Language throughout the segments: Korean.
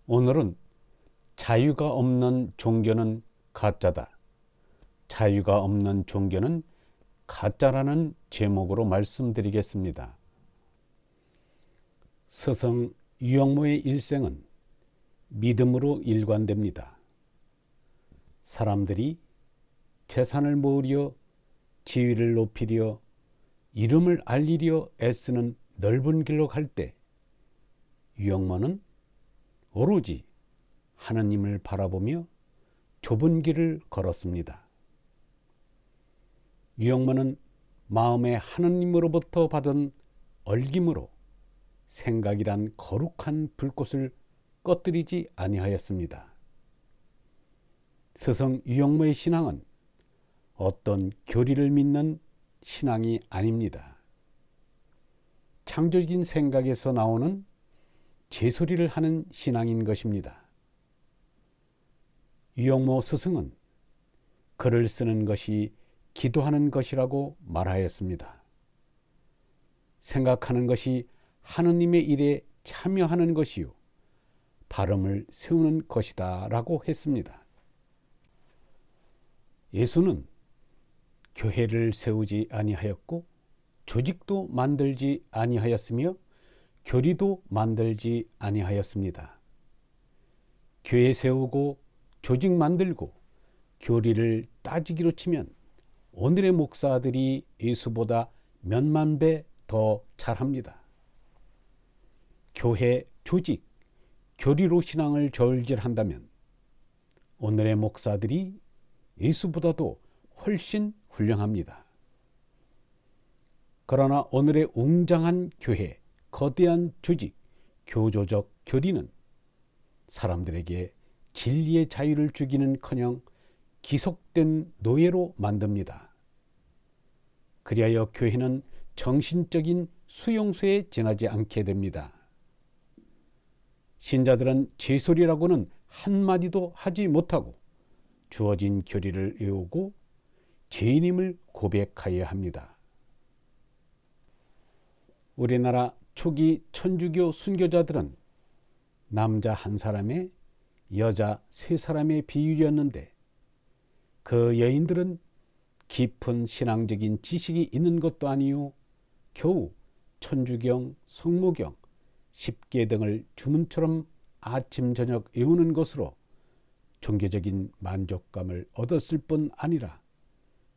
오늘은 자유가 없는 종교는 가짜다. 자유가 없는 종교는 가짜라는 제목으로 말씀드리겠습니다. 스승 유영모의 일생은 믿음으로 일관됩니다. 사람들이 재산을 모으려, 지위를 높이려, 이름을 알리려 애쓰는 넓은 길로 갈 때 유영모는 오로지 하느님을 바라보며 좁은 길을 걸었습니다. 유영모는 마음에 하느님으로부터 받은 얼김으로 생각이란 거룩한 불꽃을 꺼뜨리지 아니하였습니다. 스승 유영모의 신앙은 어떤 교리를 믿는 신앙이 아닙니다. 창조적인 생각에서 나오는 제소리를 하는 신앙인 것입니다. 유영모 스승은 글을 쓰는 것이 기도하는 것이라고 말하였습니다. 생각하는 것이 하느님의 일에 참여하는 것이요 발음을 세우는 것이다 라고 했습니다. 예수는 교회를 세우지 아니하였고 조직도 만들지 아니하였으며 교리도 만들지 아니하였습니다. 교회 세우고 조직 만들고 교리를 따지기로 치면 오늘의 목사들이 예수보다 몇만 배 더 잘합니다. 교회, 조직, 교리로 신앙을 저울질한다면 오늘의 목사들이 예수보다도 훨씬 훌륭합니다. 그러나 오늘의 웅장한 교회, 거대한 조직, 교조적 교리는 사람들에게 진리의 자유를 주기는커녕 기속된 노예로 만듭니다. 그리하여 교회는 정신적인 수용소에 지나지 않게 됩니다. 신자들은 제소리라고는 한마디도 하지 못하고 주어진 교리를 외우고 죄인임을 고백하여야 합니다. 우리나라 초기 천주교 순교자들은 남자 한 사람에 여자 세 사람의 비율이었는데 그 여인들은 깊은 신앙적인 지식이 있는 것도 아니요 겨우 천주경, 성모경, 십계 등을 주문처럼 아침 저녁 외우는 것으로 종교적인 만족감을 얻었을 뿐 아니라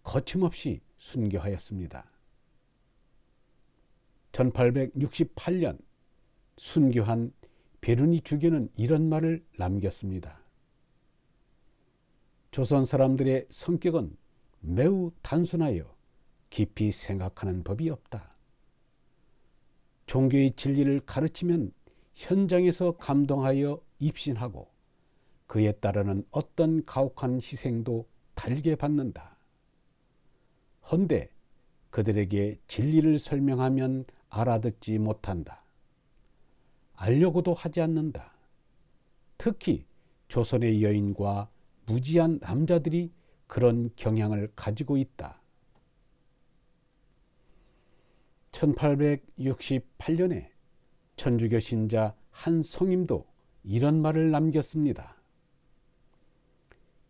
거침없이 순교하였습니다. 1868년 순교한 베르니 주교는 이런 말을 남겼습니다. 조선 사람들의 성격은 매우 단순하여 깊이 생각하는 법이 없다. 종교의 진리를 가르치면 현장에서 감동하여 입신하고 그에 따르는 어떤 가혹한 희생도 달게 받는다. 헌데 그들에게 진리를 설명하면 알아듣지 못한다. 알려고도 하지 않는다. 특히 조선의 여인과 무지한 남자들이 그런 경향을 가지고 있다. 1868년에 천주교 신자 한 성임도 이런 말을 남겼습니다.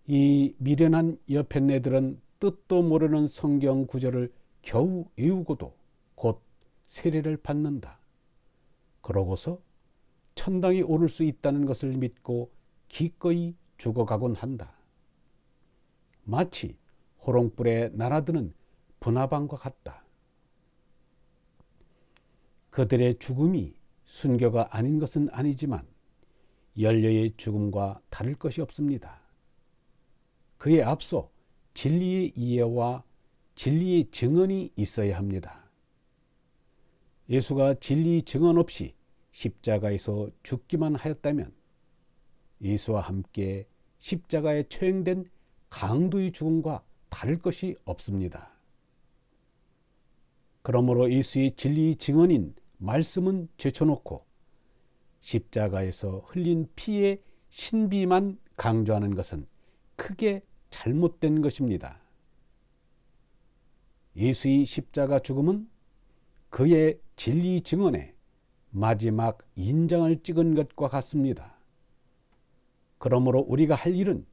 이 미련한 여편네들은 뜻도 모르는 성경 구절을 겨우 외우고도 곧 세례를 받는다. 그러고서 천당에 오를 수 있다는 것을 믿고 기꺼이 죽어가곤 한다. 마치 호롱불에 날아드는 분화방과 같다. 그들의 죽음이 순교가 아닌 것은 아니지만 열녀의 죽음과 다를 것이 없습니다. 그에 앞서 진리의 이해와 진리의 증언이 있어야 합니다. 예수가 진리 증언 없이 십자가에서 죽기만 하였다면 예수와 함께 십자가에 처형된 강도의 죽음과 다를 것이 없습니다. 그러므로 예수의 진리 증언인 말씀은 제쳐놓고 십자가에서 흘린 피의 신비만 강조하는 것은 크게 잘못된 것입니다. 예수의 십자가 죽음은 그의 진리 증언에 마지막 인장을 찍은 것과 같습니다. 그러므로 우리가 할 일은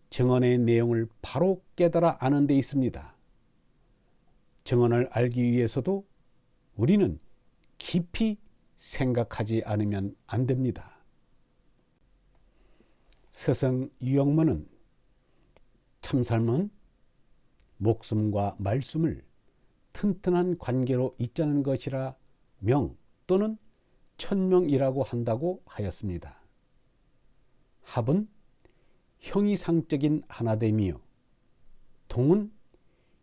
증언의 내용을 바로 깨달아 아는 데 있습니다. 증언을 알기 위해서도 우리는 깊이 생각하지 않으면 안 됩니다. 스승 유영모는 참삶은 목숨과 말씀을 튼튼한 관계로 잇자는 것이라 명 또는 천명이라고 한다고 하였습니다. 합은 형이상적인 하나됨이요 동은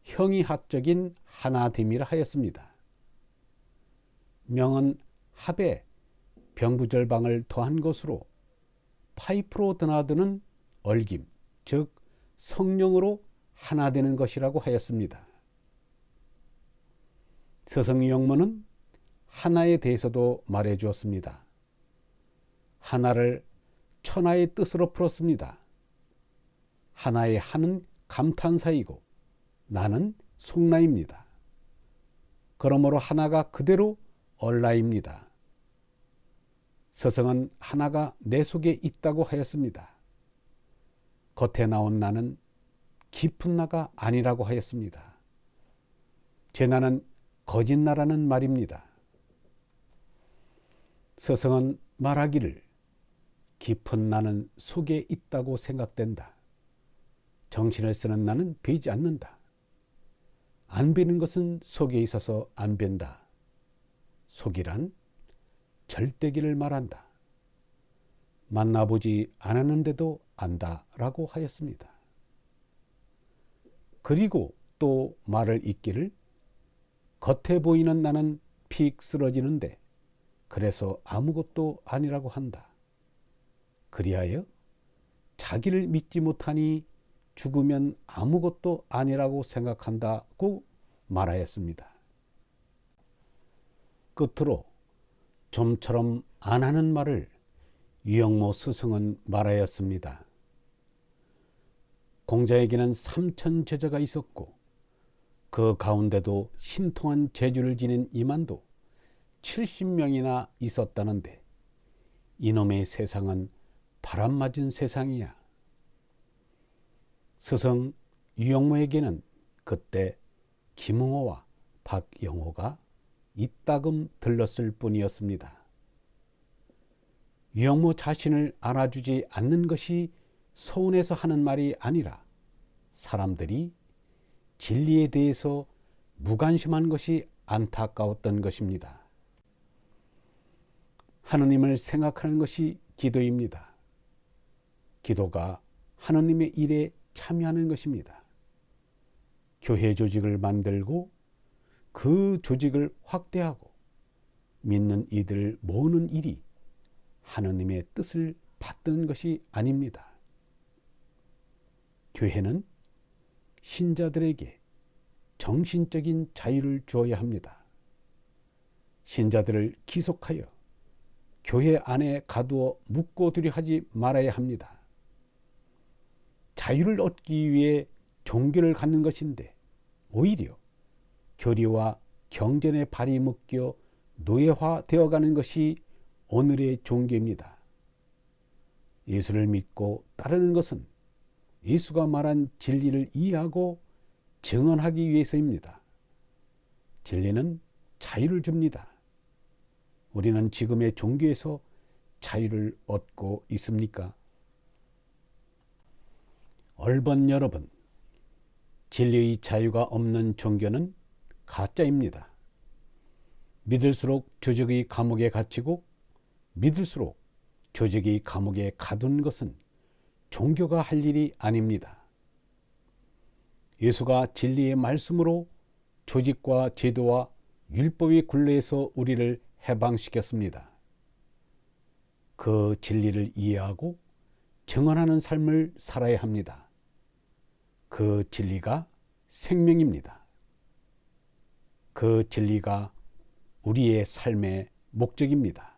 형이학적인 하나됨이라 하였습니다. 명은 합에 병부절방을 더한 것으로 파이프로 드나드는 얽임, 즉 성령으로 하나 되는 것이라고 하였습니다. 스승유영모는 하나에 대해서도 말해 주었습니다. 하나를 천하의 뜻으로 풀었습니다. 하나의 하는 감탄사이고 나는 속나입니다. 그러므로 하나가 그대로 얼라입니다. 스승은 하나가 내 속에 있다고 하였습니다. 겉에 나온 나는 깊은 나가 아니라고 하였습니다. 제 나는 거짓 나라는 말입니다. 스승은 말하기를 깊은 나는 속에 있다고 생각된다. 정신을 쓰는 나는 베지 않는다. 안 베는 것은 속에 있어서 안 벤다. 속이란 절대기를 말한다. 만나보지 않았는데도 안다라고 하였습니다. 그리고 또 말을 잇기를 겉에 보이는 나는 픽 쓰러지는데 그래서 아무것도 아니라고 한다. 그리하여 자기를 믿지 못하니 죽으면 아무것도 아니라고 생각한다고 말하였습니다. 끝으로 좀처럼 안 하는 말을 유영모 스승은 말하였습니다. 공자에게는 3천 제자가 있었고 그 가운데도 신통한 재주를 지닌 이만도 70명이나 있었다는데 이놈의 세상은 바람맞은 세상이야. 스승 유영모에게는 그때 김응호와 박영호가 이따금 들렀을 뿐이었습니다. 유영모 자신을 알아주지 않는 것이 서운해서 하는 말이 아니라 사람들이 진리에 대해서 무관심한 것이 안타까웠던 것입니다. 하느님을 생각하는 것이 기도입니다. 기도가 하느님의 일에 참여하는 것입니다. 교회 조직을 만들고 그 조직을 확대하고 믿는 이들을 모으는 일이 하느님의 뜻을 받드는 것이 아닙니다. 교회는 신자들에게 정신적인 자유를 주어야 합니다. 신자들을 기속하여 교회 안에 가두어 묵고두려 하지 말아야 합니다. 자유를 얻기 위해 종교를 갖는 것인데 오히려 교리와 경전의 발이 묶여 노예화되어가는 것이 오늘의 종교입니다. 예수를 믿고 따르는 것은 예수가 말한 진리를 이해하고 증언하기 위해서입니다. 진리는 자유를 줍니다. 우리는 지금의 종교에서 자유를 얻고 있습니까? 얼번 여러분, 진리의 자유가 없는 종교는 가짜입니다. 믿을수록 조직의 감옥에 갇히고 믿을수록 조직의 감옥에 가둔 것은 종교가 할 일이 아닙니다. 예수가 진리의 말씀으로 조직과 제도와 율법의 굴레에서 우리를 해방시켰습니다. 그 진리를 이해하고 증언하는 삶을 살아야 합니다. 그 진리가 생명입니다. 그 진리가 우리의 삶의 목적입니다.